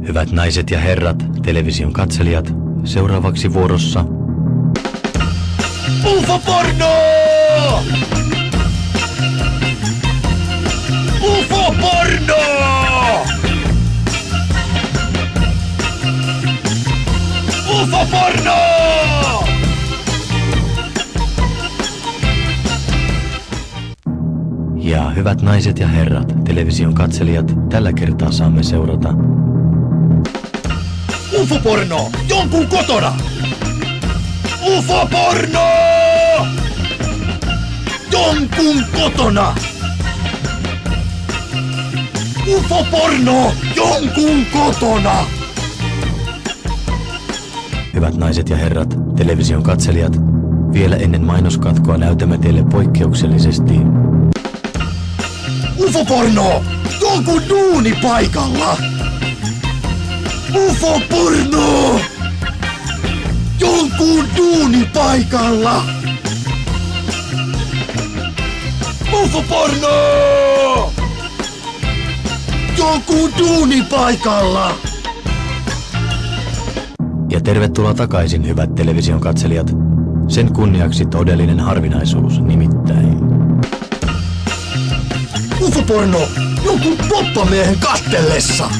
Hyvät naiset ja herrat, television katselijat, seuraavaksi vuorossa UFO-porno! UFO-porno! UFO-porno! Ja hyvät naiset ja herrat, television katselijat, tällä kertaa saamme seurata UFO-porno! Jonkun kotona! UFO-porno! Jonkun kotona! UFO-porno! Jonkun kotona! Hyvät naiset ja herrat, television katselijat, vielä ennen mainoskatkoa näytämme teille poikkeuksellisesti UFO-porno! Jonkun duunipaikalla! UFO-porno! Jonkun duunipaikalla! UFO-porno! Jonkun duunipaikalla! ja tervetuloa takaisin, hyvät television katselijat. Sen kunniaksi todellinen harvinaisuus, nimittäin UFO-porno! Jonkun poppamiehen kastellessa!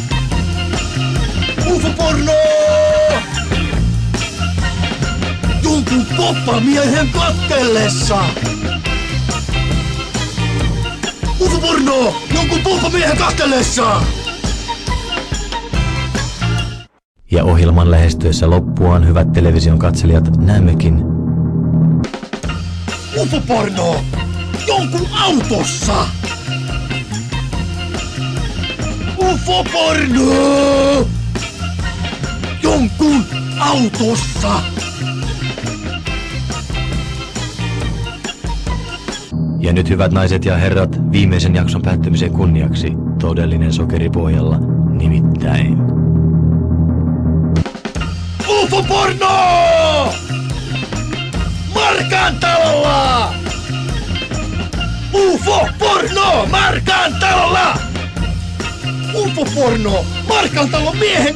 UFO-porno! Jonkun poppamiehen kastellessa! UFO-porno! Jonkun poppamiehen kastellessa! ja ohjelman lähestyessä loppuaan, hyvät television katselijat, näemmekin UFO-porno! Jonkun autossa! UFO-porno! Jonkun autossa! Ja nyt, hyvät naiset ja herrat, viimeisen jakson päättymisen kunniaksi todellinen sokeripohjalla, nimittäin UFO-porno! Markan talolla! UFO-porno! Markan talolla! UFO-porno! Markan talon miehen